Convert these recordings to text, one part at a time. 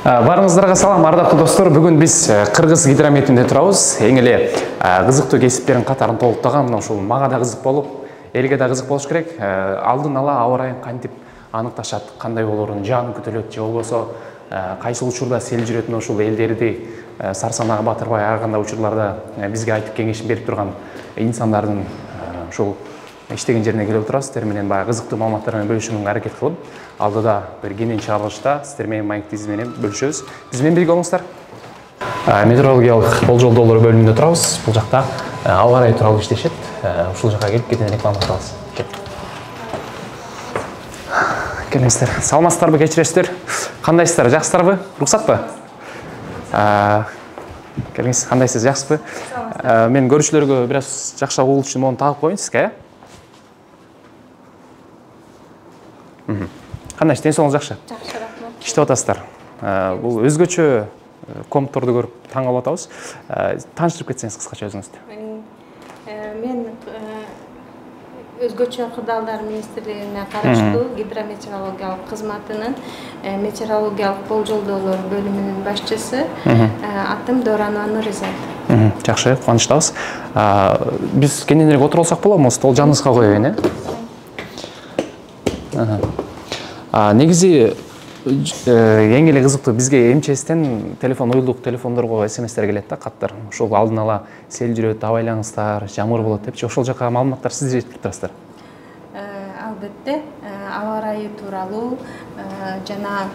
Барыңыздарга салам, ардактуу достор. Бүгүн биз Кыргыз гидрометинде турабыз. Эң эле кызыктуу кесиптердин катарын толуктаган, мына ушул мага да кызык болуп, элге да кызык болуш керек. Алдын ала аба ырайын кантип аныкташат, кандай болорун, жаан күтүлөт же болбосо кайсы учурда сел жүрөт, ушул элдерди сарсанага батырбай ар кандай учурларда бизге айтып кеңешин берип турган инсандардын ушул иштеген жерине келип отурабыз. Сиздер менен баягы кызыктуу маалыматтар менен бөлүшүүгө аракет кылып, алдыда бир кенен чыгарылышта сиздер менен маектиз менен бөлүшөбүз. Биз менен бирге болуңуздар. Метеорологиялык болжолдоолор бөлүмүндө турабыз. Бул жакта аба ырайы тууралуу иштешет. Ушул жака келип кетен реклама кылабыз. Келиңиздер. Саламатсыздарбы, кечиресиздер? Кандайсыздар? Жакшысыздарбы? Уруксатпы? Келиңиз, кандайсыз? Жакшысызбы? Мен көрүүчүлөргө бир аз жакшылап угулуш үчүн мону тагып коеюн сизге. Кандай, ден соолугуңуз жакшы? Жакшы, рахмат. Иштеп атасыздар. Бул өзгөчө компторду көрүп таң калып атабыз. Тааныштырып кетсеңиз кыскача өзүңүздү. Мен өзгөчө кырдаалдар министрлигине караштуу гидрометеорологиялык кызматынын метеорологиялык болжолдоолор бөлүмүнүн башчысы. Атым Доранова Нуризат. Жакшы, кубанычтабыз. Биз кененирээк отуруп алсак болобу? Стол жаныбызга коюн, Негизи эң эле кызыктуу бизге МЧСтен телефон уюлдук телефондорго СМСтер келет да, каттар. Ошол алдын ала сел жүрөт, абайлаңыздар, жамгыр болот депчи. Ошол жака маалыматтар сиздер жеткирип турасыздар. Албетте, аба ырайы тууралуу жана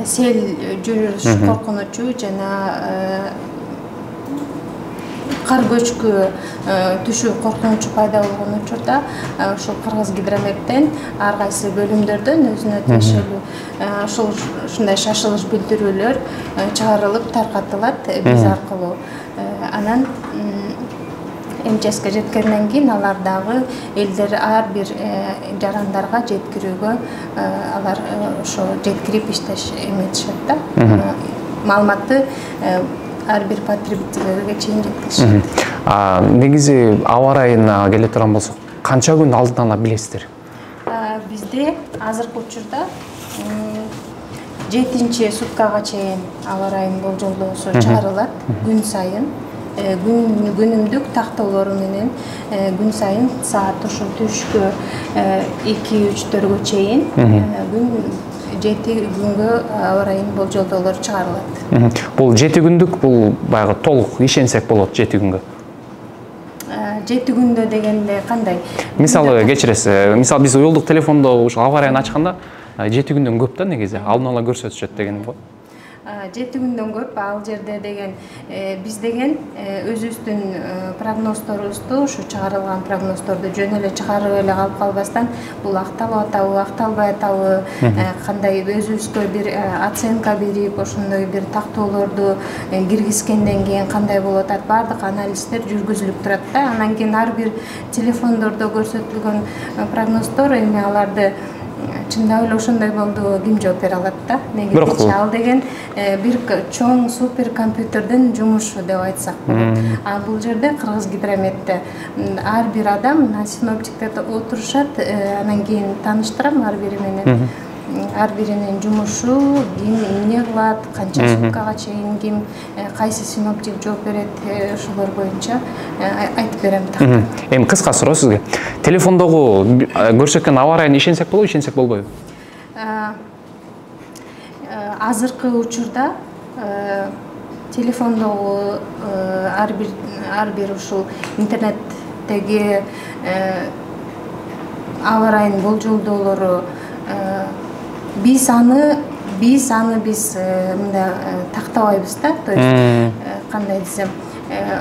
сел жүрүш коркунучу жана кар көчкү түшүү коркунучу пайда болгон учурда ошол Кыргыз гидрометтен ар кайсы бөлүмдөрдөн өзүнө тиешелүү ушундай шашылыш билдирүүлөр чыгарылып таркатылат биз аркылуу. Анан МЧСке жеткенден кийин алар дагы элдер ар бир жарандарга жеткирүүгө алар ошо жеткирип иштеш эметишет да. Маалыматты ар бир потребительге чейин жеткиришет. Негизи аба ырайына келе турган болсок, канча күн алдын ала билесиздер? Бизде азыркы учурда 7-чи суткага чейин аба ырайынын болжолдоосу чыгарылат күн сайын. Күнүмдүк тактоолору менен күн сайын саат ушул түшкө 2-3-төргө чейин 7 күнгө аба ырайынын болжолдоолору чыгарылат. Бул 7 күндүк, бул баягы толук ишенсек болот 7 күнгө. 7 күндө дегенде кандай? Мисалы кечиресиз, мисалы биз уюлдук телефондо ушул аба ырайын ачканда 7 күндөн көп да негизи, алдын ала көрсөтүшөт дегеним го. 7 күндөн көп, ал жерде деген биз деген өзүбүздүн прогнозторубузду, ушу чыгарылган прогноздорду жөн эле чыгарып эле калып калбастан, бул акталып атабы, акталбай атабы, кандай өзүбүзгө бир оценка берип, ошондой бир тактоолорду киргизгенден кийин кандай болуп атат, баардык анализдер жүргүзүлүп турат да. Анан кийин ар бир телефондордо көрсөтүлгөн прогноздор эми аларды чындап эле ошондой болду, ким жооп бере алат да. Негизичи ал деген бир чоң супер компьютердин жумушу деп айтсак болот. А бул жерде Кыргыз гидрометте ар бир адам, синоптиктер отурушат, анан кийин тааныштырам ар бири менен. Ар биринин жумушу, ким эмне кылат, канча суткага чейин ким, кайсы синоптик жооп берет, ошолор боюнча айтып берем да. Эми кыска суроо сизге. Телефондогу көрсөткөн аба ырайына ишенсек болобу, ишенсек болбойбу? Азыркы учурда телефондогу ар бир ушул интернеттеги аба ырайынын болжолдоолору биз аны мындай тактабайбыз да. То есть кандай десем,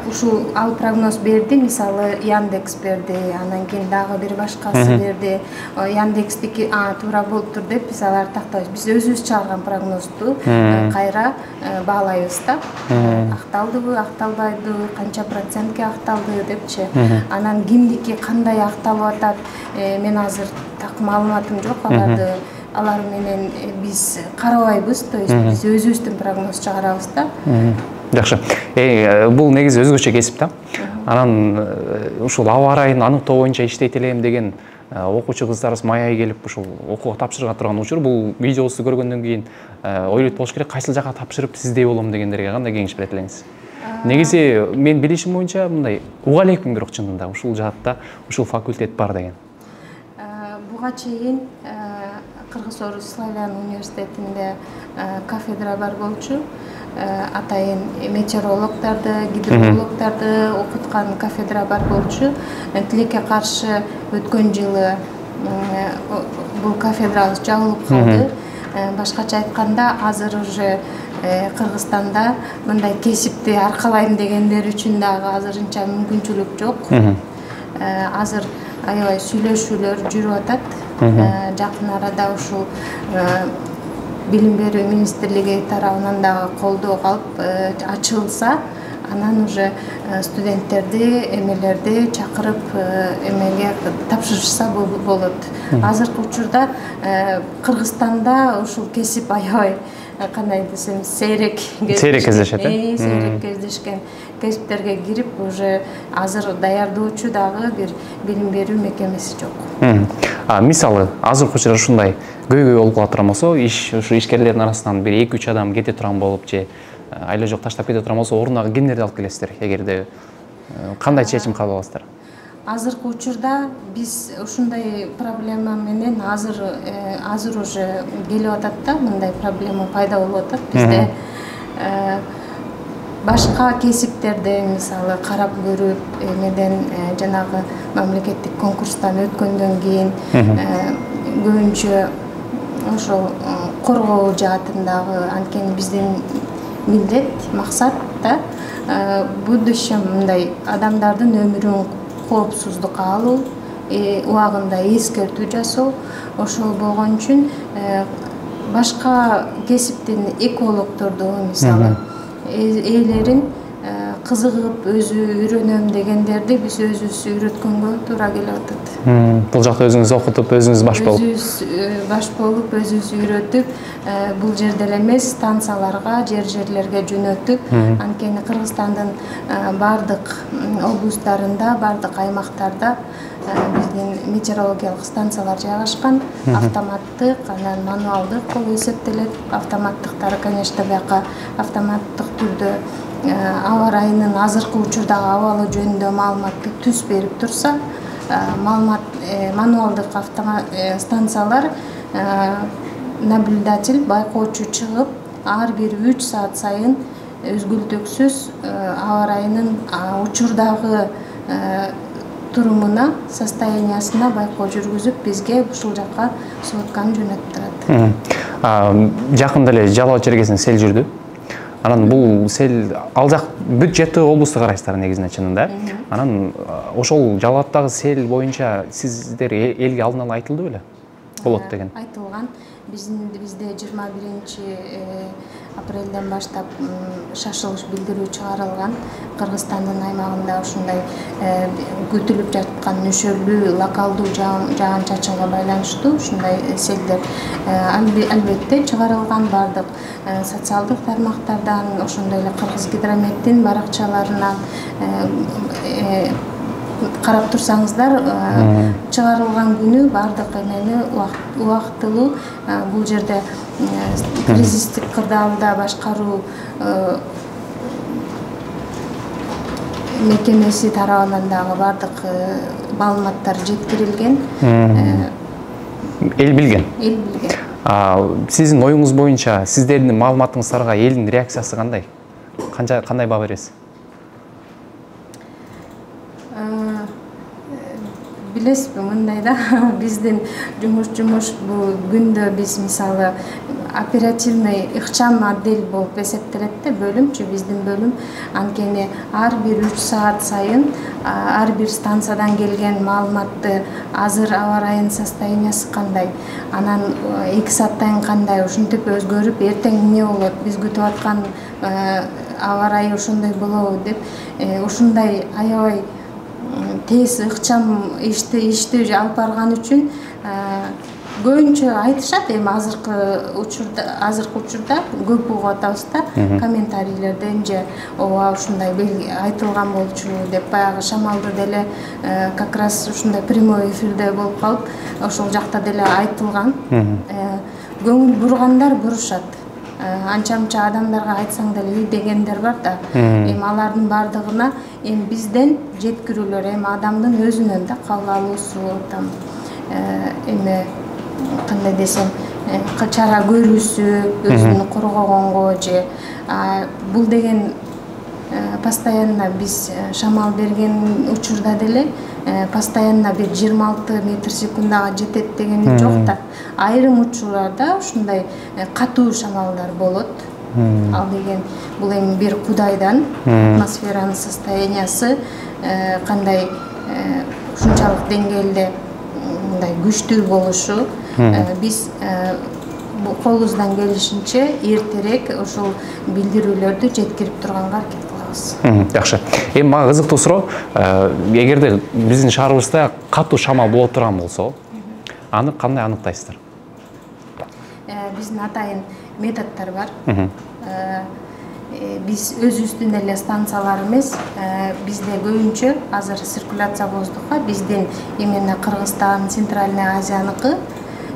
ушул ал прогноз берди, мисалы Яндекс берди, анан кийин дагы бир башкасы берди. Яндекстики туура болуптур деп биз аларды тактабайбыз. Биз өзүбүз чыгарган прогнозду кайра баалайбыз да. Акталдыбы, акталбайбы, канча процентке акталды депчи. Анан кимдики кандай акталып атат, мен азыр так маалыматым жок, алар менен биз карабайбыз, то есть биз өзүбүздүн прогноз чыгарабыз да. Жакшы. Бул негизи өзгөчө кесип да. Анан ушул аба ырайын аныктоо боюнча иштейт элем деген окуучу кыздарыбыз мая келип ушул окууга тапшырыга турган учур. Бул видеосу көргөндөн кийин ойлойт болуш керек, кайсыл жака тапшырып сиздей болом дегендерге кандай кеңеш берет элеңиз? Негизи мен билишим боюнча мындай уга элекмин бирок чынында ушул жаатта ушул факультет бар деген. Буга чейин Кыргыз-Орус славян университетинде кафедра бар болчу. Атайын метеорологдарды, гидрологдарды окуткан кафедра бар болчу. Тилекке каршы өткөн жылы бул кафедрабыз жабылып калды. Башкача айтканда, азыр уже Кыргызстанда мындай кесипти аркалайм дегендер үчүн дагы азырынча мүмкүнчүлүк жок. Азыр аябай сүйлөшүүлөр жүрүп атат. Жакын арада ушул билим берүү министрлиги тарабынан дагы колдоо алып ачылса, анан уже студенттерди, эмелерди чакырып эмеге тапшырышса болот. Азыркы учурда Кыргызстанда ушул кесип аябай кандай десем сейрек кездешет. Сейрек кездешкен кесиптерге кирип уже азыр даярдоочу дагы бир билим берүү мекемеси жок. Мисалы, азыркы учурда ушундай көйгөй болуп кала турган болсо, ушу ишкерлердин арасынан бир 2-3 адам кете турган болуп же айла жок таштап кете турган болсо, ордуна кимдерди алып келесиздер? Эгерде кандай чечим кабыл аласыздар? Азыркы учурда биз ушундай проблема менен азыр уже келип атат да, мындай проблема пайда болуп атат бизде. Башка кесиптерде мисалы карап көрүп, эмеден жанагы мамлекеттик конкурстан өткөндөн кийин көбүнчө ошол коргоо жаатындагы анткени биздин милдет, максат да будущем мындай адамдардын өмүрүн коопсуздукка алуу, убагында эскертүү жасоо. Ошол болгон үчүн башка кесиптин экологдорду мисалы ээлерин кызыгып өзү үйрөнөм дегендерди биз өзүбүз үйрөткөнгө туура келип атат. Бул жакта өзүңүз окутуп, өзүңүз баш болуп. Өзүбүз баш болуп, өзүбүз үйрөтүп, бул жерде эле эмес, станцияларга, жерлерге жөнөтүп, анткени Кыргызстандын бардык облустарында, бардык аймактарда биздин метеорологиялык станциялар жайгашкан. Автоматтык, анан мануалдык болуп эсептелет. Автоматтыктары, конечно, бияка автоматтык түрдө аба ырайынын азыркы учурдагы абалы жөнүндө маалыматты түз берип турса, мануалдык станциялар наблюдатель, байкоочу чыгып, ар бир 3 саат сайын өзгөлтөксүз аба ырайынын учурдагы турумуна, состояниясына байкоо жүргүзүп, бизге ушул жакка сводканы жөнөтүп турат. Жакында эле Жалал Абад чергесинде сел жүрдү. Анан бул сел ал жак бүт жети облусту карайсыздар негизинен чынында. Анан ошол Жалал Абадтагы сел боюнча сиздер элге алдын ала айтылды беле? Болот деген. Айтылган. Бизде 21 апрелден баштап шашылыш билдирүү чыгарылган. Кыргызстандын аймагында ушундай күтүлүп жаткан нөшөрлүү локалдуу жаан-чачынга байланыштуу ушундай селдер албетте чыгарылган. Бардык социалдык тармактардан, ошондой эле Кыргыз гидрометтин баракчаларынан карап турсаңыздар, чыгарылган күнү бардык эмени убактылуу бул жерде кризистик кырдаалда башкаруу мекемеси тарабынан дагы бардык маалыматтар жеткирилген. Эл билген. Эл билген. Сиздин оюңуз боюнча сиздердин маалыматыңыздарга элдин реакциясы кандай? Кандай баа бересиз? Билесизби, мындай да, биздин жумуш бул күндө биз мисалы оперативный ыкчам отдел болуп эсептелет да, бөлүмчү, биздин бөлүм. Анткени ар бир 3 саат сайын ар бир станциядан келген маалыматты азыр аба ырайынын состояниясы кандай, анан 2 сааттан кандай, ушинтип өзгөрүп, эртең эмне болот, биз күтүп аткан аба ырайы ошондой болобу деп, ушундай аябай тез ыкчам ишти алып барган үчүн көбүнчө айтышат эми азыркы учурда көп угуп атабыз да комментарийлерден же ооба ушундай айтылган болчу деп баягы шамалды деле как раз ушундай прямой эфирде болуп калып ошол жакта деле айтылган. Көңүл бургандар бурушат. Анча мынча адамдарга айтсаң деле дегендер бар да. Эми алардын бардыгына эми бизден жеткирүүлөр эми адамдын өзүнөн да кабыл алуусу там эми кандай десем чара көрүүсү өзүн коргогонго же бул деген постоянно биз шамал берген учурда деле постоянно бир 26 метр секундага жетет дегени жок да. Айрым учурларда ушундай катуу шамалдар болот. Ал деген бул эми бир кудайдан атмосферанын состояниясы кандай ушунчалык деңгээлде мындай күчтүү болушу биз колубуздан келишинче эртерээк ошол билдирүүлөрдү жеткирип турганга аракет кылабыз. Жакшы. Эми мага кызыктуу суроо, эгерде биздин шаарыбызда катуу шамал боло турган болсо, аны кандай аныктайсыздар? Биздин атайын методдор бар. Биз өзүбүздүн эле станциялар эмес, бизде көбүнчө азыр циркуляция воздуха биздин именно Кыргызстан, Центральный Азияныкы,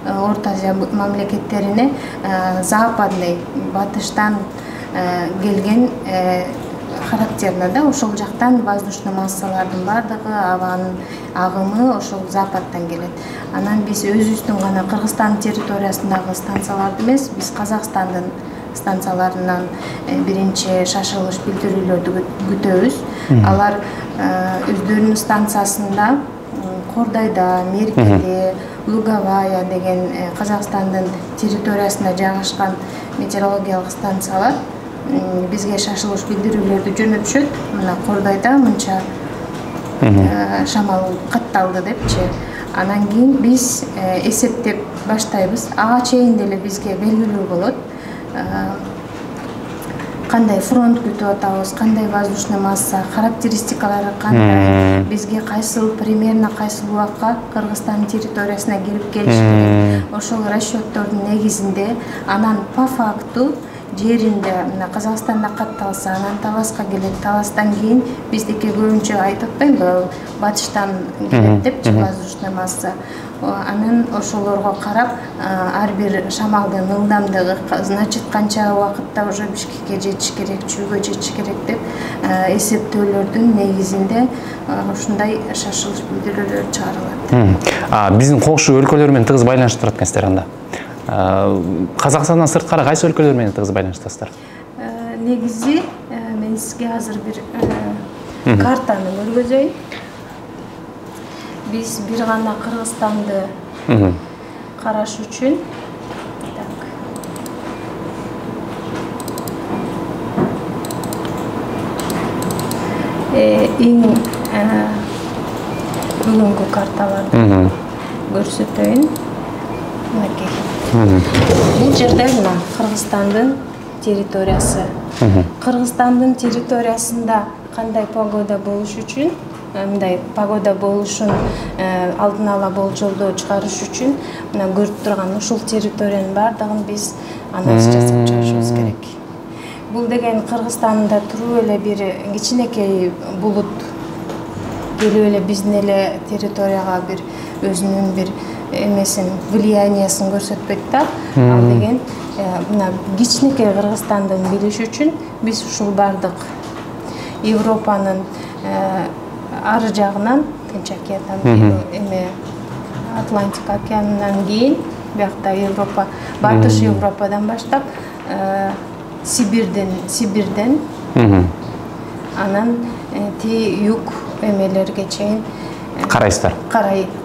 Орто Азия мамлекеттерине западный, батыштан келген характерно да, ошол жактан воздушный массалардын бардыгы, абанын агымы ошол западтан келет. Анан биз өзүбүздүн гана Кыргызстан территориясындагы станцияларды эмес, биз Казакстандын станцияларынан биринчи шашылыш билдирүүлөрдү күтөбүз. Алар өздөрүнүн станциясында Кордайда, Меркеде, Луговая деген Казакстандын территориясында жайгашкан метеорологиялык станциялар бизге шашылыш билдирүүлөрдү жөнөтүшөт. Мына Кордайда мынча шамал катталды депчи. Анан кийин биз эсептеп баштайбыз. Ага чейин деле бизге белгилүү болот. Кандай фронт күтүп атабыз, кандай воздушный масса, характеристикалары кандай, бизге кайсыл примерно кайсыл убакка Кыргызстан территориясына кирип келиш керек. Ошол расчеттордун негизинде анан по факту жеринде мына Казакстанда катталса, анан Таласка келет, Таластан кийин биздики көбүнчө айтып атпаймынбы, батыштан келет депчи воздушный масса. Анан ошолорго карап ар бир шамалдын ылдамдыгы, значит канча убакытта уже Бишкекке жетиш керек, Чүйгө жетиш керек деп эсептөөлөрдүн негизинде ушундай шашылыш билдирүүлөр чыгарылат. Биздин кошо өлкөлөр менен тыгыз байланыштырат экенсиздер анда. Казакстандан сырткары кайсы өлкөлөр менен тыгыз байланыштасыздар? Негизи мен сизге азыр бир картаны көргөзөйүн. Биз бир гана Кыргызстанды караш үчүн эң бүгүнкү карталарды көрсөтөйүн. Бул жерде мына Кыргызстандын территориясы. Кыргызстандын территориясында кандай погода болуш үчүн, мындай погода болушун алдын ала болжолдоо чыгарыш үчүн мына көрүп турган ушул территориянын бардыгын биз анализ жасап чыгышыбыз керек. Бул деген Кыргызстанда туруп эле бир кичинекей булут келип эле биздин эле территорияга бир өзүнүн бир эмесин, влияниясын көрсөтпөйт да. Ал деген мына кичинекей Кыргызстандын билиш үчүн биз ушул бардык Европанын ары жагынан, Тынч океандан эме Атлантика океанынан кийин биякта Европа, батыш Европадан баштап Сибирден анан юг эмелерге чейин карайсыздар.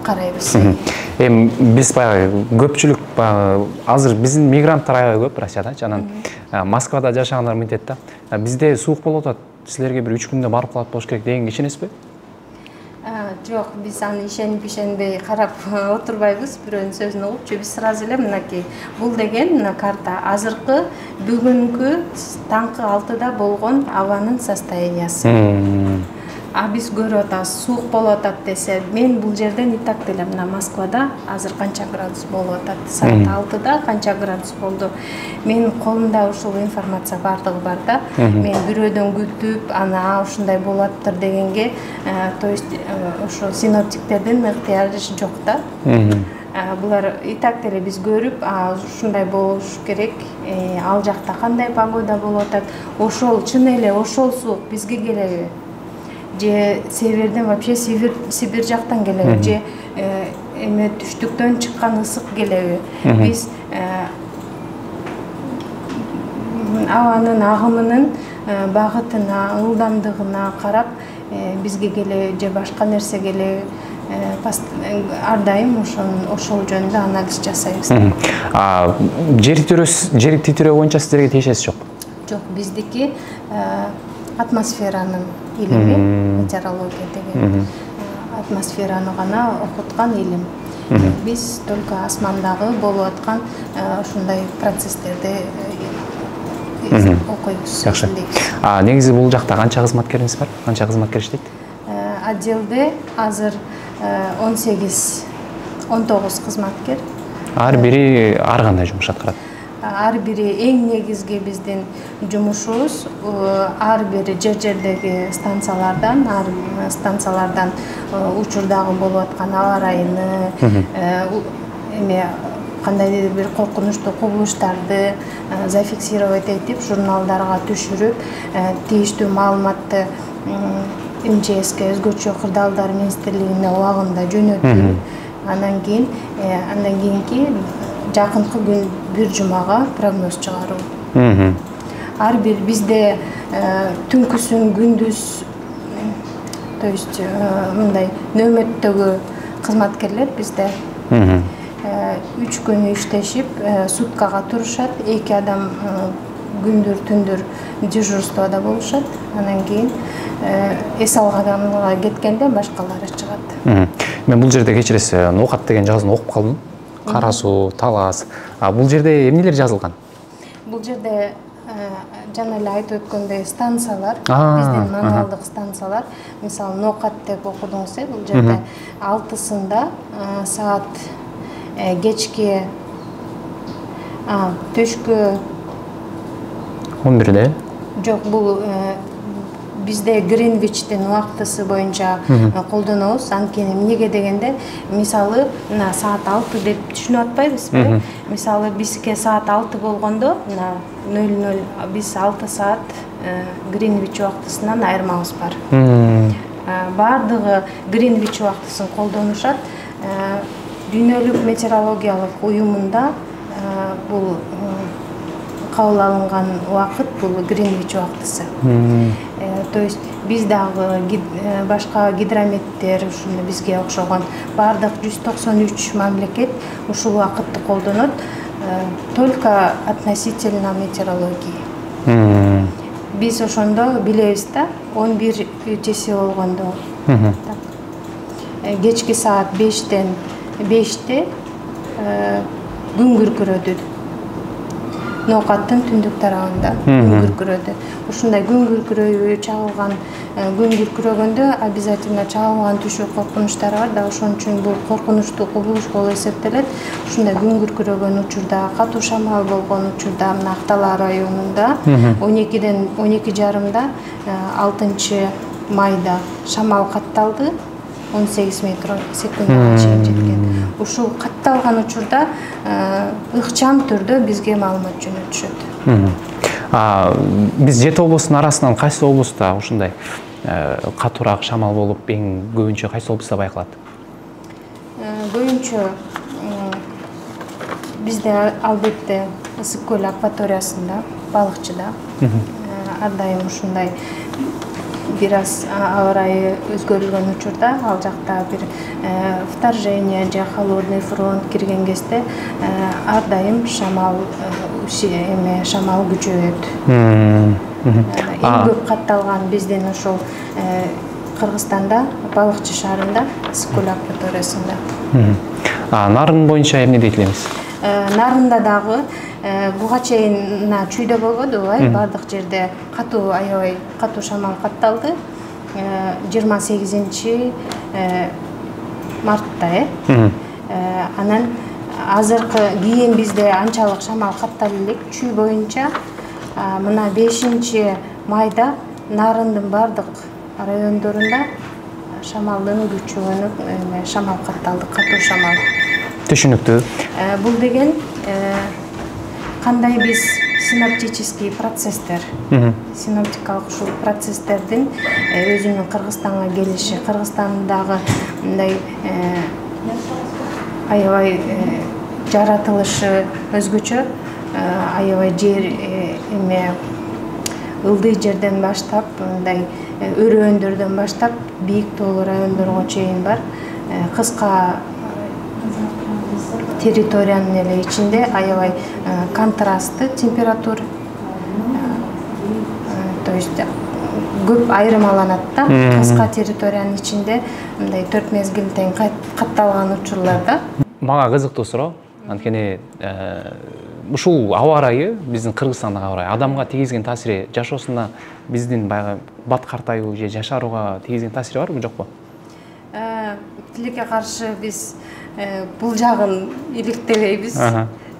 Карайбыз. Эми биз баягы көпчүлүк азыр биздин мигранттар аябай көп Россиядачы, анан Москвада жашагандар мынтет да. Бизде суук болуп атат. Силерге бир 3 күндө барып калат болуш керек дегенге ишенесизби? Жок, биз аны ишенбей карап отурбайбыз. Бирөөнүн сөзүн угупчу биз сразу эле мынакей. Бул деген мына карта азыркы бүгүнкү таңкы 6-да болгон абанын состояниясы. биз көрүп атабыз суук болуп атат десе, мен бул жерден и так деле мына Москвада азыр канча градус болуп атат, саат 6-да канча градус болду. Менин колумда ушул информация бардыгы бар да. Мен бирөөдөн күтүп, ана ушундай болуп атыр дегенге, то есть ошо синоптиктердин ыктыяры жок да. Булар и так деле биз көрүп, ушундай болуш керек, ал жакта кандай погода болуп атат, ошол чын эле ошол суук бизге келеби? Же северден вообще Сибирь жактан келеби? Же эме түштүктөн чыккан ысык келеби? Биз абанын агымынын багытына, ылдамдыгына карап бизге келеби же башка нерсе келеби? Ар дайым ошол жөнүндө анализ жасайбыз. Жер титирөө боюнча сиздерге тиешеси жок? Жок, биздики атмосферанын илими, метеорология деген. Атмосфераны гана окуткан илим. Биз только асмандагы болуп аткан ушундай процесстерди окуйбуз. Жакшы. Негизи бул жакта канча кызматкериңиз бар? Канча кызматкер иштейт? Отделде азыр 18-19 кызматкер. Ар бири ар кандай жумуш аткарат? Ар бири эң негизги биздин жумушубуз ар бир жердеги станциялардан учурдагы болуп аткан аба ырайыны, эме кандайдыр бир коркунучтуу кубулуштарды зафиксировать этип, журналдарга түшүрүп, тийиштүү маалыматты МЧСке, өзгөчө кырдаалдар министрлигине убагында жөнөтүп, андан кийинки жакынкы күн бир жумага прогноз чыгаруу. Ар бир бизде түнкүсүн, күндүз, то есть мындай нөөмөттөгү кызматкерлер бизде 3 күн иштешип, суткага турушат, 2 адам күндүр, түндүр дежурствода болушат. Анан кийин эс алганга кеткенде башкалары чыгат. Мен бул жерде кечиресиз, ноокат деген жазууну окуп калдым. Кара суу, талас. Бул жерде эмнелер жазылган? Бул жерде жана эле айтып өткөндөй станциялар, биздин мануалдык станциялар. Мисалы, ноокат деп окудуңуз, бул жерде 6-сында саат кечки төшкү 11-де? Жок, бул бизде Гринвичтин убактысы боюнча колдонобуз. Анткени эмнеге дегенде, мисалы, мына саат 6 деп түшүнүп атпайбызбы? Мисалы, бизге саат 6 болгондо, мына 00 биз 6 саат Гринвич убактысынан айырмабыз бар. Бардыгы Гринвич убактысын колдонушат. Дүйнөлүк метеорологиялык уюмунда бул кабыл алынган убакыт бул Гринвич убактысы. То есть биз дагы башка гидрометтер, ушуну бизге окшогон бардык 193 мамлекет ушул убакытты колдонот, только относительно метеорологии. Биз ошондо билебиз да, 11 чеси болгондо. Кечки саат 5-те күн күркүрөдү. Ноокаттын түндүк тарабында күн күркүрөдү. Ушундай күн күркүрөйү чагылган, күн күркүрөгөндө обязательно чагылган түшүү коркунучтары бар да, ошон үчүн бул коркунучтуу кубулуш болуп эсептелет. Ушундай күн күркүрөгөн учурда, катуу шамал болгон учурда, мына Актала районунда 12-ден 12:30 6 майда шамал катталды. 18 метр секундага чейин жеткен. Ушул катталган учурда ыкчам түрдө бизге маалымат жөнөтүшөт. Биз 7 облустун арасынан кайсы облуста ушундай катуураак шамал болуп, эң көбүнчө кайсы облустта байкалат? Көбүнчө бизде албетте Ысык көл акваториясында, балыкчыда ар дайым ушундай бир аз аба ырайы өзгөрүлгөн учурда, ал жакта бир вторжение же холодный фронт кирген кезде ар дайым шамал күчөйөт. Эң көп катталган биздин ошол Кыргызстанда, Балыкчы шаарында, Ысык көл акваториясында. Нарын боюнча эмне дейт элеңиз? Нарында дагы буга чейин чүйдө болбоду, бардык жерде катуу аябай катуу шамал катталды. 28 мартта. Анан азыркы кийин бизде анчалык шамал каттала элек чүй боюнча. Мына 5 майда Нарындын бардык райондорунда шамалдын күчүнү шамал катталды, катуу шамал. Түшүнүктүү. Бул деген кандай биз синоптический процесстер, синоптикалык ушул процесстердин өзүнүн Кыргызстанга келиши, Кыргызстандагы мындай аябай жаратылышы өзгөчө, аябай жер ылдый жерден баштап, мындай өрөөндөрдөн баштап бийик тоолуу райондорго чейин бар. Кыска территориянын эле ичинде аябай контрастты температура, то есть көп айырмаланат да. Кыска территориянын ичинде мындай 4 мезгил тең катталган учурларда. Мага кызыктуу суроо. Анткени ушул аба ырайы, биздин Кыргызстандагы аба ырайы адамга тийгизген таасири, жашоосуна биздин баягы бат картаюу же жашарууга тийгизген таасири барбы, жокпу? Тилекке каршы биз бул жагын иликтебейбиз.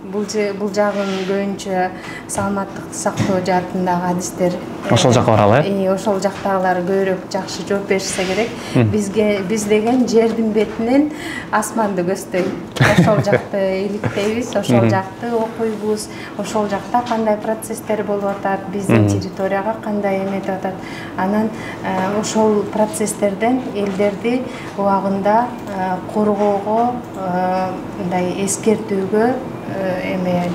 Бул жагын көбүнчө саламаттыкты сактоо жаатындагы адистер ошол жакка баралы, ошол жактагылар көбүрөөк жакшы жооп беришсе керек. Биз деген жердин бетинен асманды көздөйт. Ошол жакты иликтейбиз, ошол жакты окуйбуз, ошол жакта кандай процесстер болуп атат, биздин территорияга кандай эметип атат. Анан ошол процесстерден элдерди убагында коргоого, мындай эскертүүгө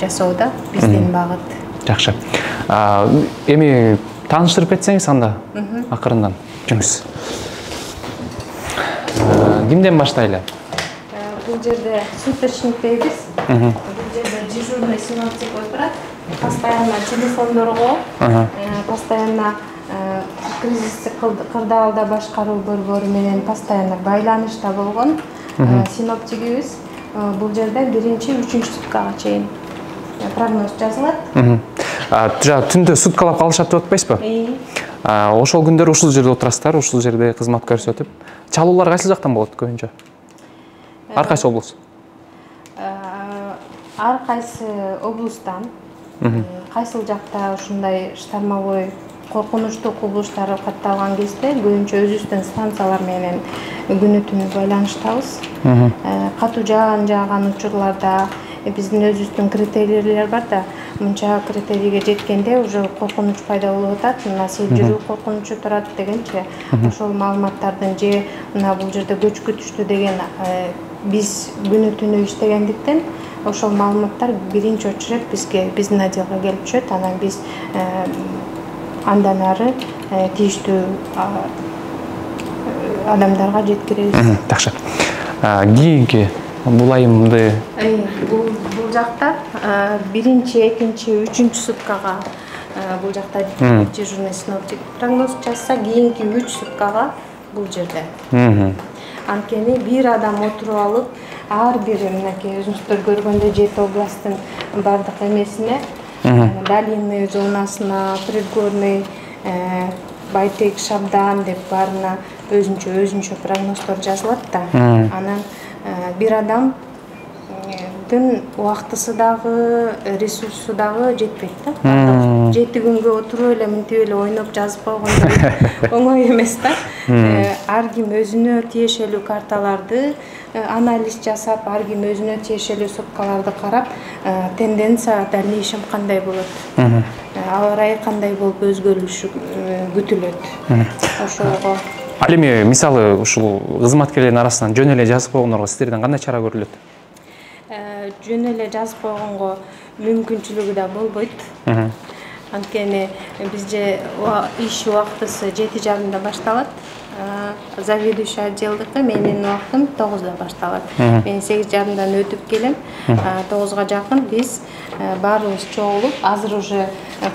жасоодо биздин багыт. Жакшы. Эми тааныштырып кетсеңиз анда акырындан жүрүңүз. Кимден баштайлы? Бул жерде суточник дейбиз. Бул жерде дежурный синоптик отурат. Постоянно телефондорго, постоянно кризистик кырдаалда башкаруу борбору менен постоянно байланышта болгон синоптигибиз. Бул жерде 1-3 суткага чейин прогноз жазылат. Түндө суткалап калышат деп атпайсызбы? Ошол күндөрү ушул жерде отурасыздар, ушул жерде кызмат көрсөтүп. Чалуулар кайсы жактан болот көбүнчө? Ар кайсы облус? Ар кайсы облустан, кайсыл жакта ушундай штормовой коркунучтуу кубулуштар катталган кезде көбүнчө өзүбүздүн станциялар менен күнү-түнү байланыштабыз. Катуу жааган учурларда биздин өзүбүздүн критерийлер бар да, мынча критерийге жеткенде уже коркунуч пайда болуп атат, мына сел жүрүү коркунучу турат дегенче, ошол маалыматтардын же мына бул жерде көч күтүштү деген биз күнү-түнү иштегендиктен ошол маалыматтар биринчи очередь биздин отделга келип түшөт. Анан биз андан ары тийиштүү адамдарга жеткиребиз. Жакшы. Кийинки бул айымды бул жакта 1-2-3 суткага бул жакта дежурный синоптик прогноз жазса, кийинки 3 суткага бул жерде. Анткени бир адам отуруп алып, ар бир мынакей өзүңүздөр көргөндөй 7 областтын бардык эмесине, Долинный зонасына, Предгорный, Байтек, Шабдан деп баарына өзүнчө прогноздор жазылат да. Анан бир адамдын убактысы дагы, ресурсу дагы жетпейт да. 7 күнгө отуруп эле мынтип эле ойноп жазып койгондой оңой эмес да. Ар ким өзүнө тиешелүү карталарды анализ жасап, ар ким өзүнө тиешелүү суткаларды карап, тенденция, дальнейшем кандай болот, аба ырайы кандай болуп өзгөрүлүшү күтүлөт. Ошого ал эми мисалы ушул кызматкерлердин арасынан жөн эле жазып койгондорго сиздерден кандай чара көрүлөт? Жөн эле жазып койгонго мүмкүнчүлүгү да болбойт. Анткени бизде иш убактысы 7:30 башталат. Заведующий отделдыкы менин убактым 9-да башталат. Мен 8:30 өтүп келем. 9-га жакын биз баарыбыз чогулуп, азыр уже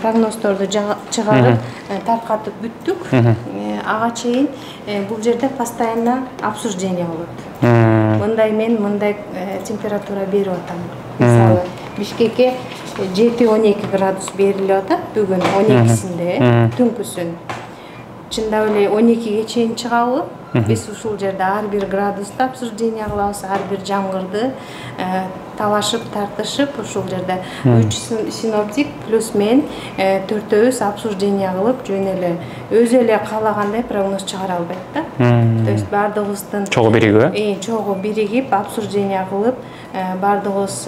прогноздорду чыгарып, таркатып бүттүк. Ага чейин бул жерде постоянно обсуждение болот. Мен мындай температура берип атам. Мисалы, Бишкекке 7-12 градус берилип атат бүгүн 12-синде, түнкүсүн. чындап эле 12ге чейин чыгабы. Биз ушул жерде ар бир градуста обсуждение кылабыз, ар бир жамгырды талашып, тартышып ушул жерде 3 синоптик плюс мен 4-өбүз обсуждение кылып, жөн эле өзү эле каалагандай прогноз чыгара албайт да. То есть бардыгыбыздын чогуу биригип, чогуу биригип обсуждение кылып, бардыгыбыз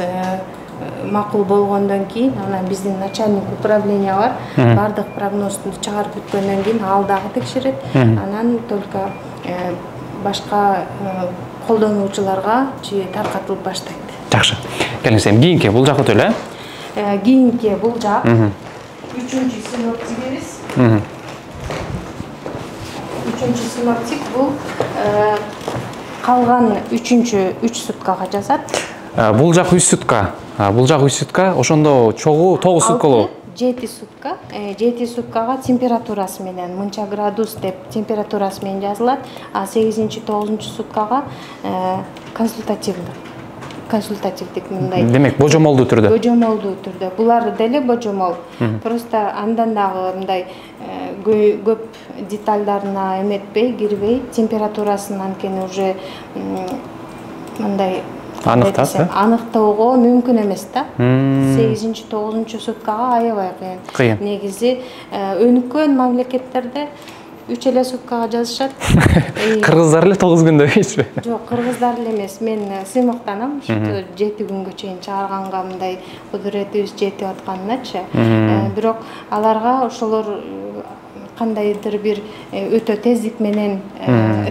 макул болгондон кийин анан биздин начальник управления бар, бардык прогнозду чыгарып бүткөндөн кийин ал дагы текшерет, анан только башка колдонуучуларга таркатылып баштайт. Жакшы. Келиңиз, эми кийинки бул жакка өтөлү, Кийинки бул жак 3-чү синоптигибиз. 3-чү синоптик бул калган 3 суткага жазат. Бул жак 3 сутка. Бул жак 3 сутка, ошондо чогуу 9 суткалуу. 7 сутка. 7 суткага температурасы менен мынча градус деп температурасы менен жазылат. А 8-9 суткага консультативдик мындай. Демек, божомолдуу түрдө. Божомолдуу түрдө. Булар деле божомол. Просто андан дагы мындай көп детальдарына эметпей, кирбей, температурасын анткени уже мындай аныктоого мүмкүн эмес да. 8-9 суткага аябай кыйын. Негизи өнүккөн мамлекеттерде 3 эле суткага жазышат. Кыргыздар эле 9 күндө эмеспи? Жок, кыргыздар эле эмес. Мен сыймыктанам, 7 күнгө чейин чыгарганга мындай кудуретибиз жетип атканыначы. Бирок аларга ошолор кандайдыр бир өтө тездик менен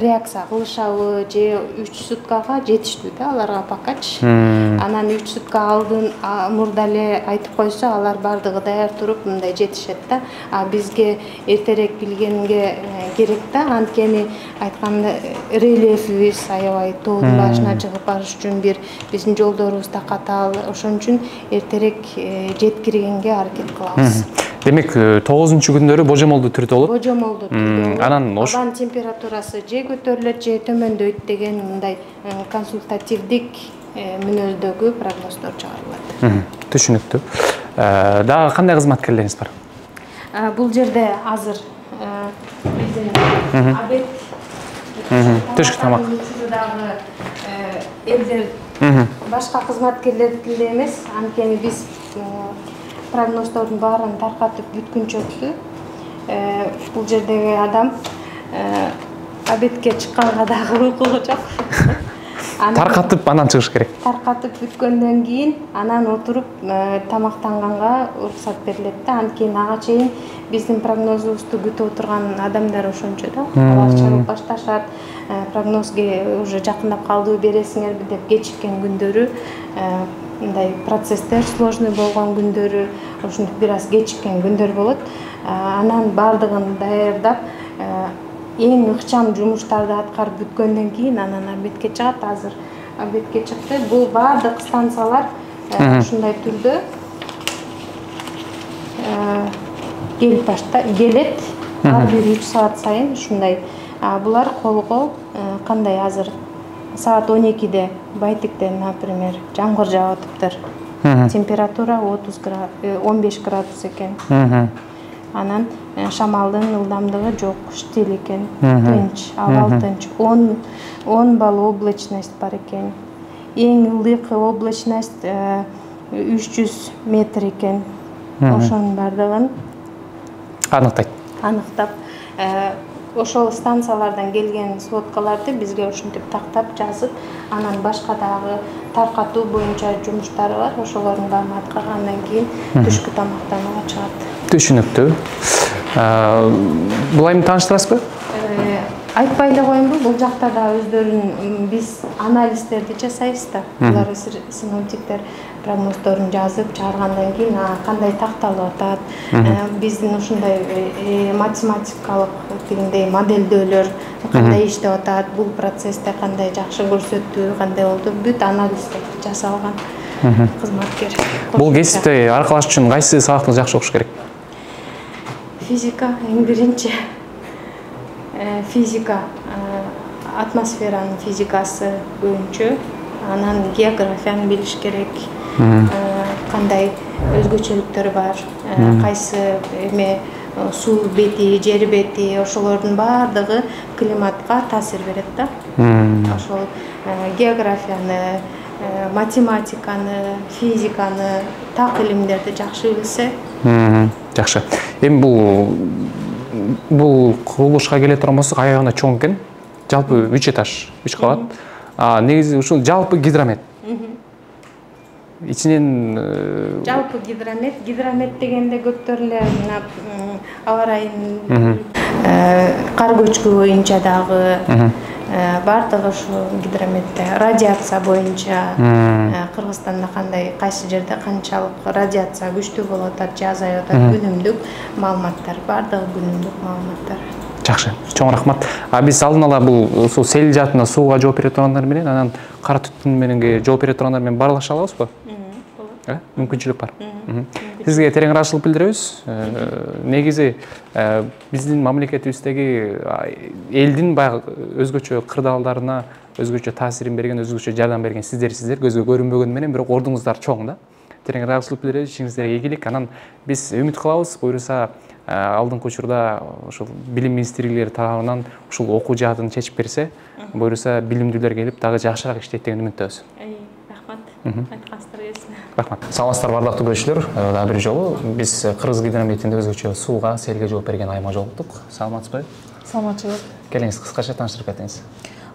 реакция кылышабы же 3 суткага жетиштүү да аларга покач. Анан 3 сутка алдын мурда эле айтып койсо алар бардыгы даяр туруп мындай жетишет да. А бизге эртерээк билгенге керек да, анткени айтканда рельефибиз аябай тоонун башына чыгып барыш үчүн биздин жолдорубуз да катаал, ошон үчүн эртерээк жеткиргенге аракет кылабыз. Демек, 9-чу күндөрү божомолдуу түрдө болот. Божомолдуу түрдө. Анан температурасы же көтөрүлөт, же төмөндөйт деген мындай консультативдик мүнөздөгү прогноздор чыгарылат. Түшүнүктүү. Дагы кандай кызматкерлериңиз бар? Бул жерде азыр биздин обед түшүк тамак дагы элдер башка кызматкерлер тилде эмес, анткени биз прогноздордун баарын таркатып бүткүнчөкпү. Бул жердеги адам обедке чыкканга дагы укугу жок. Таркатып анан чыгыш керек. Таркатып бүткөндөн кийин анан отуруп тамактанганга уруксат берилет да. Анткени ага чейин биздин прогнозубузду күтүп отурган адамдар ошончо да. Алар чыгып башташат. Прогнозге уже жакындап калды, бересиңерби деп кечиккен күндөрү, мындай процесстер сложный болгон күндөрү, ошентип бир аз кечиккен күндөр болот. Анан бардыгын даярдап, эң ыкчам жумуштарды аткарып бүткөндөн кийин анан обедке чыгат. Азыр обедке чыкты. Бул бардык станциялар ушундай түрдө келет. Ар бир 3 саат сайын ушундай. Булар колго кандай азыр саат 12-де Байтиктен, например, жамгыр жаап атыптыр. Температура 15 градус экен. Анан шамалдын ылдамдыгы жок, штиль экен, тынч, абал тынч. 10 балл облачность бар экен. Эң ылдык облачность 300 метр экен. Ошонун бардыгын аныктап, ошол станциялардан келген сводкаларды бизге ушинтип тактап жазып, анан башка дагы таркатуу боюнча жумуштары бар. Ошолордун баарын аткаргандан кийин түшкү тамактанууга чыгат. Түшүнүктүү. Булай менен тааныштырасызбы? Айтпай эле коеюнбу, бул жакта да өздөрүн биз анализдерди жасайбыз да. Булар синоптиктер прогноздорун жазып чыгаргандан кийин кандай такталып атат, биздин ушундай математикалык дегендей моделдөөлөр кандай иштеп атат, бул процессте кандай жакшы көрсөттү, кандай болду, бүт анализдерди жасалган кызматкер. Бул кесипте аркалаш үчүн кайсы сабакты жакшы окуш керек? Физика эң биринчи. Физика, атмосферанын физикасы боюнча, анан географияны билиш керек. Кандай өзгөчөлүктөр бар, кайсы суу бети, жер бети ошолордун баардыгы климатка таасир берет да. Ошол географияны, математиканы, физиканы, так илимдерди жакшы билсе. Жакшы. Эми бул курулушка келе турган болсок, аягына чоң экен. Жалпы 3 этаж, 3 кабат. Негизи ушул жалпы гидромет. Ичинен Жалпы гидромет дегенде көптөр эле мына аба ырайын кар көчкү боюнча дагы баардыгы ушу гидрометте, радиация боюнча Кыргызстанда кайсы жерде канчалык радиация күчтүү болуп атат, же азайып атат, күнүмдүк маалыматтар, баардыгы күнүмдүк маалыматтар. Жакшы, чоң рахмат. Биз алдын ала бул сел жаатына сууга жооп бере тургандар менен, анан кара түтүн менен жооп бере тургандар менен баарлаша алабызбы? Мүмкүнчүлүк бар. Сизге терең ыраазычылык билдиребиз. Негизи биздин мамлекетибиздеги элдин баягы өзгөчө кырдаалдарына өзгөчө таасирин берген, өзгөчө жардам берген сиздер көзгө көрүнбөгөн менен, бирок ордуңуздар чоң да. Терең ыраазычылык билдиребиз, ишиңиздерге ийгилик. Анан биз үмүт кылабыз, буюрса алдыңкы учурда ушул билим министрликтери тарабынан ушул окуу жаатын чечип берсе, буюрса билимдүүлөр келип дагы жакшыраак иштейт деген үмүттөбүз. Рахмат. Айтканыңыздарга келсин. Рахмат. Саламатсыздар бардыктуу көрүүчүлөр. Дагы бир жолу биз Кыргыз гидрометинде өзгөчө сууга, селге жооп берген айымга жолуктук. Саламатсызбы? Саламатчылык. Келиңиз, кыскача тааныштырып кетиңиз.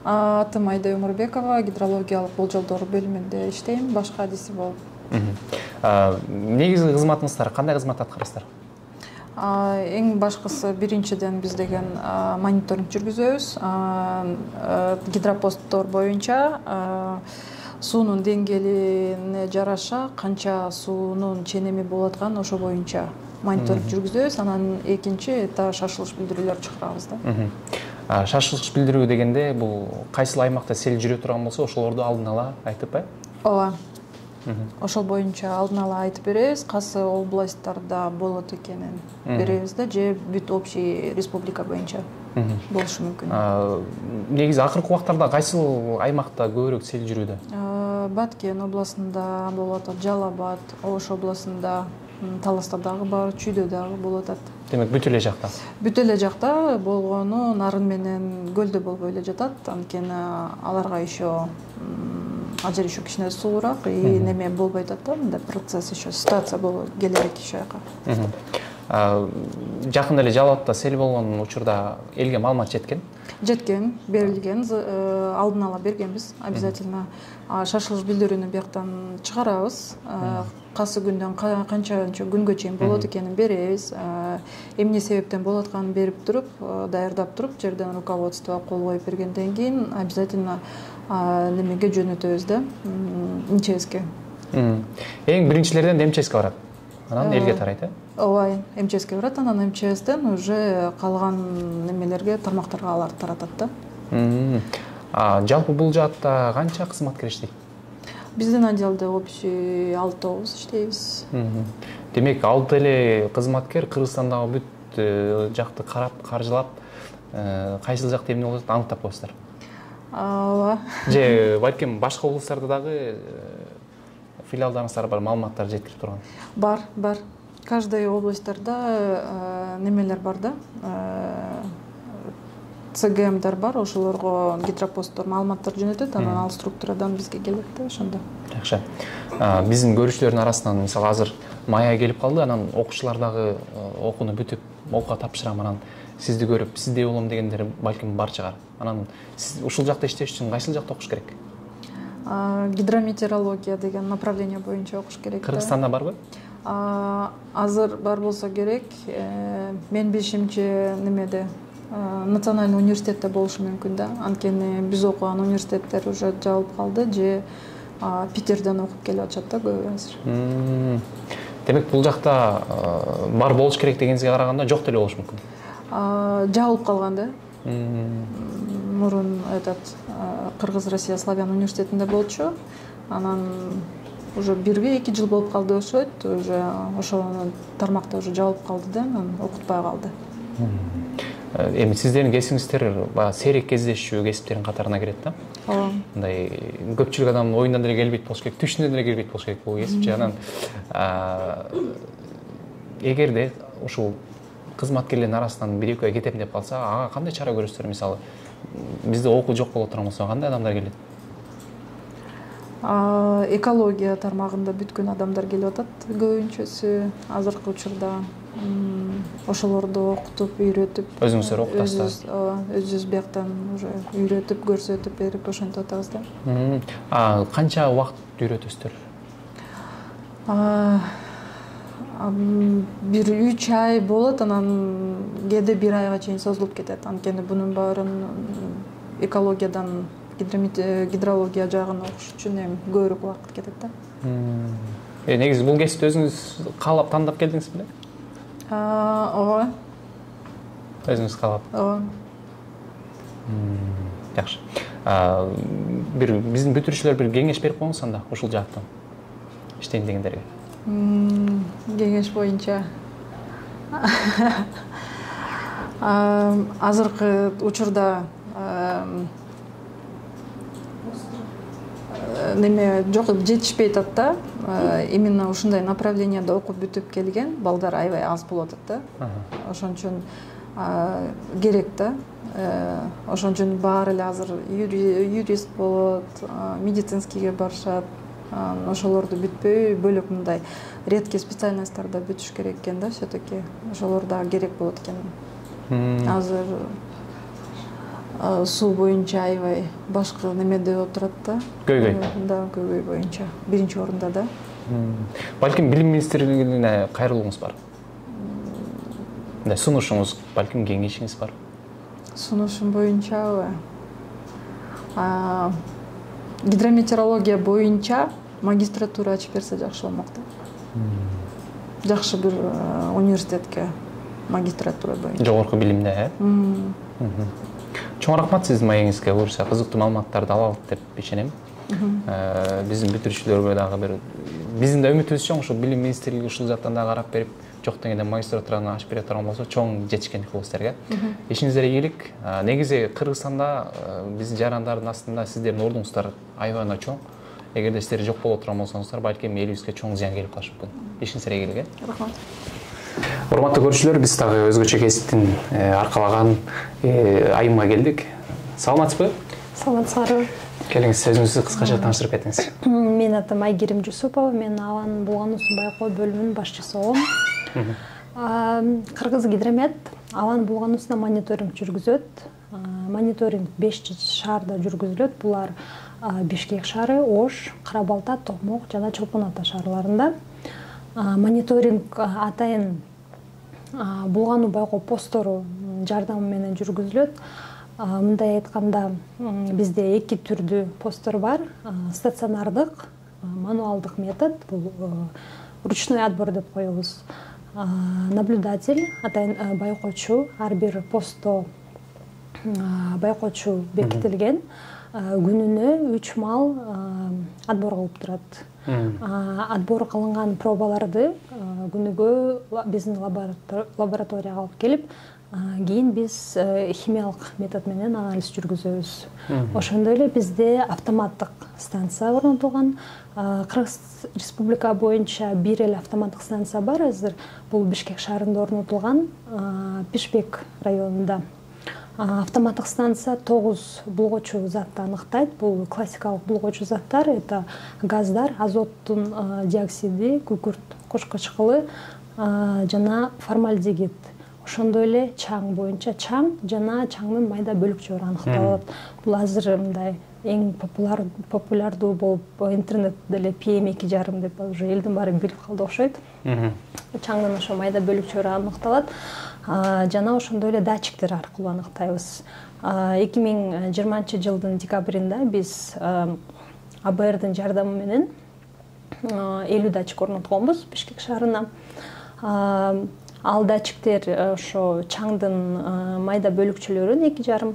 Атым Айда Өмүрбекова, гидрологиялык болжолдор бөлүмүндө иштейм, башкы адиси болуп. Негизги кызматыңыздар кандай кызмат аткарасыздар? Эң башкысы биринчиден биз деген мониторинг жүргүзөбүз. Гидропосттор боюнча суунун деңгээлине жараша канча суунун ченеми болуп аткан ошо боюнча мониторинг жүргүзөбүз. Анан экинчи это шашылыш билдирүүлөр чыгарабыз да. Шашылыш билдирүү дегенде бул кайсыл аймакта сел жүрө турган болсо, ошолорду алдын ала айтып Ооба. Ошол боюнча алдын ала айтып беребиз, кайсы областтарда болот экенин беребиз да, же бүт общий республика боюнча болушу мүмкүн. Негизи акыркы убактарда кайсыл аймакта көбүрөөк сел жүрүүдө? Баткен областында болуп атат, Жалал Абад, Ош областында, Таласта дагы бар, Чүйдө дагы болуп атат. Демек бүт эле жакта? Бүт эле жакта болгону нарын менен көлдө болбой эле жатат, анткени аларга еще ажер еще кичине суураак, и неме болбой атат да, мындай процесс еще, ситуация келерек еще жака. Жакында эле Жалал Абадта сел болгон учурда элге маалымат жеткен? Жеткен, берилген, алдын ала бергенбиз, обязательно. Шашылыш билдирүүнү бияктан чыгарабыз, кайсы күндөн канчанча күнгө чейин болот экенин беребиз. Эмне себептен болуп атканын берип туруп, даярдап туруп, жерден руководство кол коюп бергенден кийин обязательно немеге жөнөтөбүз да, МЧСке. Эң биринчилерден МЧСке барат, анан элге тарайт, Ооба, МЧСке барат, анан МЧСтен уже калган немелерге, тармактарга алар таратат да. Жалпы бул жаатта канча кызматкер иштейт? Биздин отделде общий 6 иштейбиз. Демек 6 эле кызматкер Кыргызстандагы бүт жакты карап, каржылап, кайсыл жакта эмне болуп атат аныктап коесуздар. Ооба. Же балким башка облустарда дагы филиалдарыңыздар бар, маалыматтар жеткирип турган? Бар. Каждый областьтарда немелер бар да. ЦГМдар бар, ошолорго гидропосттор маалыматтар жөнөтөт, анан ал структурадан бизге келет да, ошондо. Жакшы. Биздин көрүүчүлөрдүн арасынан мисалы азыр мая келип калды, анан окуучулар дагы окууну бүтүп, окууга тапшырам, анан сизди көрүп, сиздей болом дегендер балким бар чыгар. Анан сиз ушул жакта иштеш үчүн кайсыл жакта окуш керек? Гидрометеорология деген направление боюнча окуш керек. Кыргызстанда барбы? Азыр бар болсо керек. Мен билишимче немеде национальный университетте болушу мүмкүн да. Анткени биз окуган университеттер уже жабылып калды, же Питерден окуп келип атышат да көбү азыр. Демек бул жакта бар болуш керек дегениңизге караганда жок деле болуш мүмкүн. Жабылып калган да. Мурун Кыргыз Россия Славян университетинде болчу. Анан уже 1-2 жыл болуп калды окшойт, уже ошонун тармакта уже жабылып калды да, анан окутпай калды. Эми сиздердин кесибиңиздер сейрек кездешүү кесиптердин катарына кирет да. Ооба. Мындай көпчүлүк адам оюндан деле келбейт болуш керек, түшүнөн деле келбейт болуш керек бул кесипчи. Анан эгерде ушул кызматкерлердин арасынан бир экөө кетем деп калса, ага кандай чара көрөсүздөр? Мисалы, бизде окуу жок боло турган болсо кандай адамдар келет? Экология тармагында бүткүн адамдар келип атат көбүнчөсү азыркы учурда. Ошолорду окутуп, үйрөтүп, Өзүңүздөр окутасыздар? Өзүбүз бияктан уже үйрөтүп, көрсөтүп берип ошентип атабыз да. Канча убакыт үйрөтөсүздөр? Бир 3 ай болот, анан кээде 1 айга чейин созулуп кетет. Анткени бунун баарын экологиядан, гидрология жагын окуш үчүн эми көбүрөөк убакыт кетет да. Негизи бул кесипти өзүңүз каалап тандап келдиңиз беле? Ооба. Өзүңүз каалап? Ооба. Жакшы. Бир биздин бүтүрүүчүлөр бир кеңеш берип коюңуз анда ушул жактан иштейм дегендерге. Кеңеш боюнча азыркы учурда неме жок, жетишпей атат да. Именно ушундай направленияда окуп бүтүп келген балдар аябай аз болуп атат да. Ошон үчүн керек да. Ошон үчүн баары эле азыр юрист болот, медицинскийге барышат. Ошолорду бүтпөй бөлөк мындай редкий специальностьтарда бүтүш керек экен да, все-таки ошолор да керек болот экен. Азыр суу боюнча аябай башкы немеде отурат да. Көйгөй. Да, көйгөй боюнча биринчи орунда да. Балким билим министрлигине кайрылууңуз бар. Мындай сунушуңуз, балким кеңешиңиз бар. Сунушум боюнча гидрометеорология боюнча магистратура ачып берсе жакшы болмок да. Жакшы бир университетке магистратура боюнча. Жогорку билимде, Чоң рахмат сиздин маегиңизге. Буюрса кызыктуу маалыматтарды алалык деп ишенем. Биздин бүтүрүүчүлөргө дагы бир биздин да үмүтүбүз чоң, ушул билим министрлиги ушул жактан да карап берип, жок дегенде магистратураны ачып бере турган болсо, чоң жетишкендик болот силерге. Ишиңизге ийгилик. Негизи Кыргызстанда биздин жарандардын астында сиздердин ордуңуздар аябай гана чоң. Эгерде сиздер жок боло турган болсоңуздар, балким элибизге чоң зыян келип калышы мүмкүн. Ишиңизге ийгилик. Рахмат. Урматтуу көрүүчүлөр, биз дагы өзгөчө кесиптин аркалаган айымга келдик. Саламатсызбы? Саламатсыздарбы. Келиңиз, өзүңүздү кыскача тааныштырып кетиңиз. Мен атым Айгерим Жусупова, мен Алан Булган Усун байкоо бөлүмүнүн башчысымын. Кыргыз Гидромет Алан Булган Усуна мониторинг жүргүзөт. Мониторинг 5 шаарда жүргүзүлөт. Булар Бишкек шаары, Ош, Кара-Балта, Токмок жана Чолпон Ата шаарларында. Мониторинг атайын Булгану байкоо постору жардамы менен жүргүзүлөт. Мындай айтканда, бизде 2 түрдүү постор бар. Стационардык, мануалдык метод, бул ручной отбор деп коебуз. Наблюдатель, атайын байкоочу, ар бир постто байкоочу бекитилген. Күнүнө 3 мал отбор кылып турат. Отбор кылынган пробаларды күнүгө биздин лабораторияга алып келип, кийин биз химиялык метод менен анализ жүргүзөбүз. Ошондой эле бизде автоматтык станция орнотулган. Кыргыз Республика боюнча бир эле автоматтык станция бар азыр. Бул Бишкек шаарында орнотулган, Пишпек районунда. Автоматтык станция 9 булгочу затты аныктайт. Бул классикалык булгочу заттар, это газдар, азоттун диоксиди, күкүрт кошкочкулы жана формальдегид. Ошондой эле чаң боюнча чаң жана чаңдын майда бөлүкчөлөрү аныкталат. Бул азыр мындай эң популярдуу болуп интернетте деле PM2,5 деп уже элдин баары билип калды окшойт. Чаңдын ошо майда бөлүкчөлөрү аныкталат. Жана ошондой эле датчиктер аркылуу аныктайбыз. 2020 жылдын декабрында биз АБРдын жардамы менен 50 датчик орнотконбуз Бишкек шаарына. Ал датчиктер ошо чаңдын майда бөлүкчөлөрүн 2,5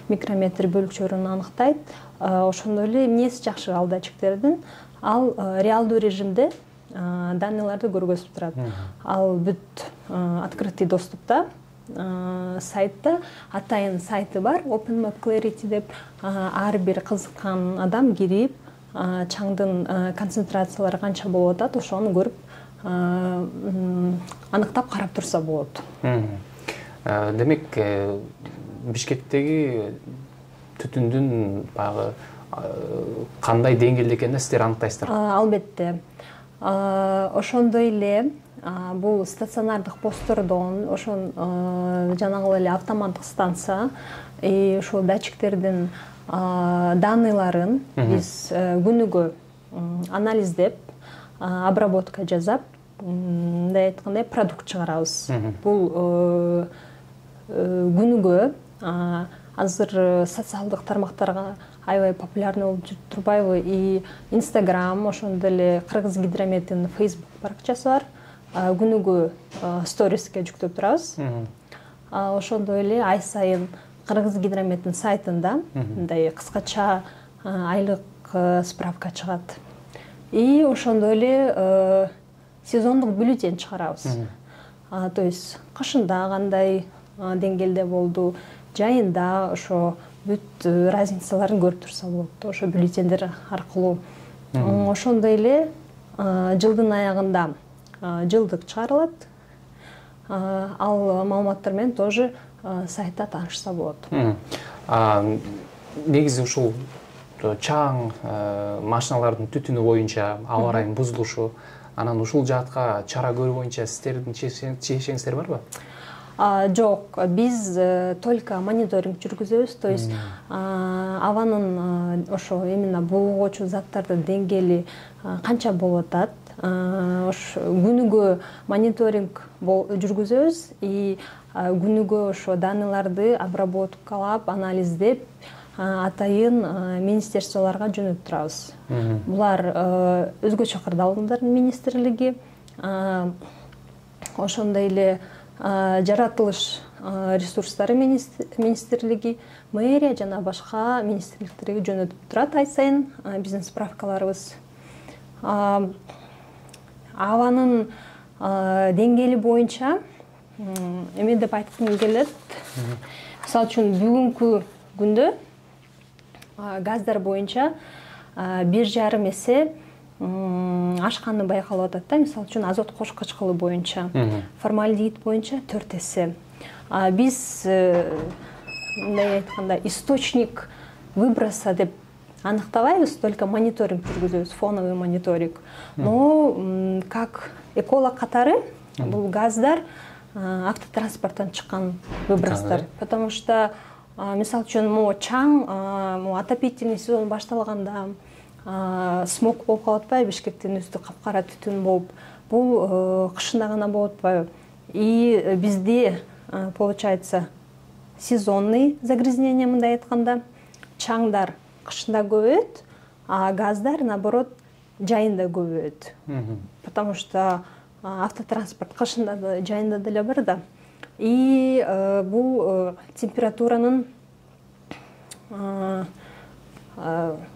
микрометр бөлүкчөлөрүн аныктайт. Ошондой эле эмнеси жакшы ал датчиктердин? Ал реалдуу режимде данныйларды көргөзүп турат. Ал бүт открытый доступта сайтта, атайын сайты бар, Open Map Clarity деп, ар бир кызыккан адам кирип, чаңдын концентрациялары канча болуп атат, ошону көрүп аныктап карап турса болот. Демек, Бишкектеги түтүндүн баягы кандай деңгээлде экенин сиздер аныктайсыздар? Албетте. Ошондой эле бул стационардык посттордон, ошон жанагыл эле автоматтык станция, ошол датчиктердин данныйларын биз күнүгө анализдеп, обработка жасап, мындай айткандай продукт чыгарабыз. Бул күнүгө азыр социалдык тармактарга аябай популярный болуп жүрүп турбайбы? И Instagram, ошондой эле Кыргыз Гидрометтин Facebook баракчасы бар. Күнүгө сториске жүктөп турабыз. Ошондой эле ай сайын Кыргыз Гидрометтин сайтында мындай кыскача айлык справка чыгат. И ошондой эле сезондук бюллетень чыгарабыз. То есть кышында кандай деңгээлде болду, жайында ошо бүт разницаларын көрүп турса болот. Ошо бюллетендер аркылуу. Ошондой эле жылдын аягында жылдык чыгарылат. Ал маалыматтар менен тоже сайтта таанышса болот. Негизи ушул чаң машиналардын түтүнү боюнча аба ырайынын бузулушу, анан ушул жаатка чара көрүү боюнча сиздердин чечишиңиздер барбы? Жок, биз только мониторинг жүргүзөбүз. То есть абанын ошо именно болгоочу заттардын деңгээли канча болуп атат. Күнүгө мониторинг жүргүзөбүз и күнүгө ошо данныйларды обработкалап, анализдеп, атайын министерстволорго жөнөтүп турабыз. Булар өзгөчө кырдаалдын министрлиги, ошондой эле жаратылыш ресурстары министрлиги, мэрия жана башка министрликтерге жөнөтүп турат ай сайын биздин справкаларыбыз. Абанын деңгээли боюнча эме деп айткым келет. Мисалы үчүн бүгүнкү күндө газдар боюнча 1,5 эсе ашканы байкалып атат да. Мисалы үчүн азот кошкочкулу боюнча, формальдегид боюнча 4 эсе. Биз мындай айтканда источник выброса деп аныктабайбыз, только мониторинг жүргүзөбүз, фоновый мониторинг. Но как эколог катары бул газдар автотранспорттон чыккан выбростор. Потому что мисалы үчүн чаң отопительный сезон башталганда смог болуп калып атпайбы, Бишкектин үстү капкара түтүн болуп, бул кышында гана болуп атпайбы. И бизде получается сезонный загрязнение, мындай айтканда, чаңдар кышында көбөйөт, а газдар наоборот жайында көбөйөт. Потому что автотранспорт кышында да жайында деле бар да. И бул температуранын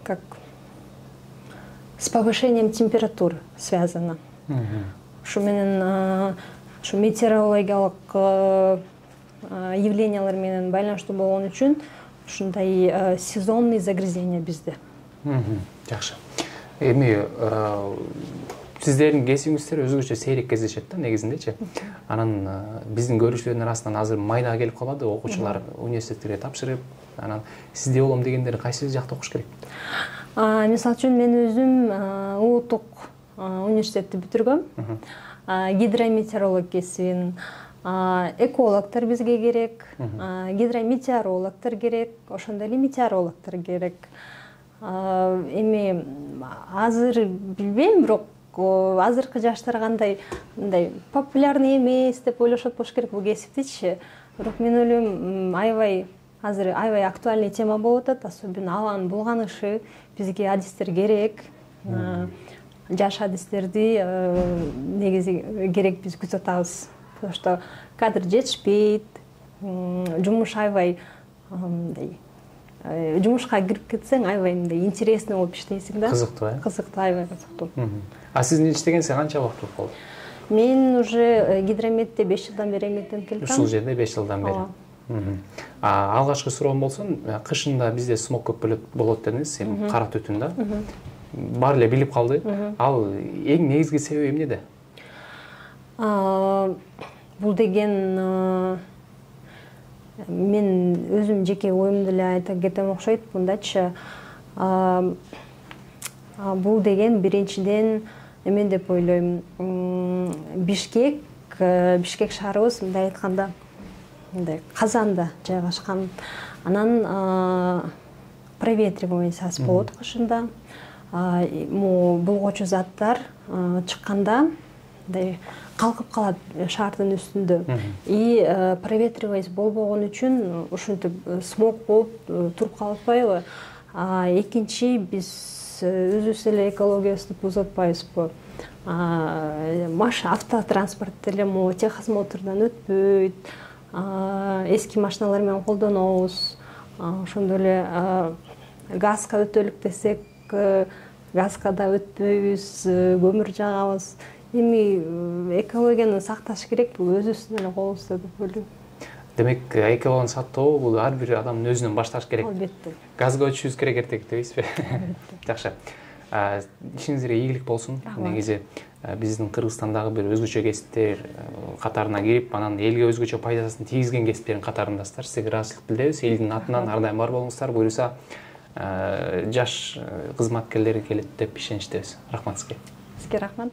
как с повышением температур связано. Ушу менен ушу метеорологиялык явлениялар менен байланыштуу болгон үчүн ушундай сезонный загрязнение бизде. Жакшы. Эми сиздердин кесибиңиздер өзгөчө сейрек кездешет да негизиндечи. Анан биздин көрүүчүлөрдүн арасынан азыр майда келип калады, окуучулар университеттерге тапшырып, анан сизде болом дегендер кайсы жакта окуш керек? Мисалы үчүн мен өзүм улуттук университетти бүтүргөм. Гидрометеоролог кесибин, экологтор бизге керек, гидрометеорологтор керек, ошондой эле метеорологтор керек. Эми азыр билбейм, бирок азыркы жаштар кандай мындай популярный эмес деп ойлошот болуш керек бул кесиптичи. Бирок мен ойлойм, азыр аябай актуальный тема болуп атат, особенно абанын булганышы бизге адистер керек. Жаш адистерди негизи керек биз күтүп атабыз. Потому что кадр жетишпейт, жумуш аябай мындай жумушка кирип кетсең аябай мындай интересный болуп иштейсиң да. Кызыктуу, Кызыктуу, аябай кызыктуу. А сиздин иштегениңизге канча убакыт болду? Мен уже Гидрометте 5 жылдан бери эмгектенип келатам. Ушул жерде 5 жылдан бери. Алгачкы суроом болсун, кышында бизде смог көп болот дедиңиз, кара түтүн да. Баары эле билип калды. Ал эң негизги себеби эмнеде? бул деген мен өзүм жеке оюмду эле айта кетем окшойт. Мындачы бул деген биринчиден эме деп ойлойм. Бишкек шаарыбыз мындай айтканда мындай Казанда жайгашкан. Анан проветриваемость болот кышында. Булгочу заттар чыкканда мындай калкып калат шаардын үстүндө. И проветриваемость болбогон үчүн ушинтип смог болуп туруп калып атпайбы? Экинчи, биз өзүбүз эле экологиябызды бузатпайбызбы? Автотранспорт деле техосмотрдон өтпөйт. Эски машиналар менен колдонобуз. Ошондой эле газга өтөлүк десек, газга да өтпөйбүз, көмүр жагабыз. Эми экологияны сакташ керек, бул өзүбүздүн эле колубузда деп ойлойм. Демек, экологияны сактоо бул ар бир адамдын өзүнөн башташ керек. Албетте. Газга өтүшүбүз керек эртең, дейсизби? Жакшы. Ишиңизге ийгилик болсун. Негизи биздин Кыргызстандагы бир өзгөчө кесиптер катарына кирип, анан элге өзгөчө пайдасын тийгизген кесиптердин катарындасыздар. Сизге ыраазычылык билдиребиз. Элдин атынан ар дайым бар болуңуздар. Буюрса жаш кызматкерлер келет деп ишеничтебиз. Рахмат сизге. Сизге рахмат.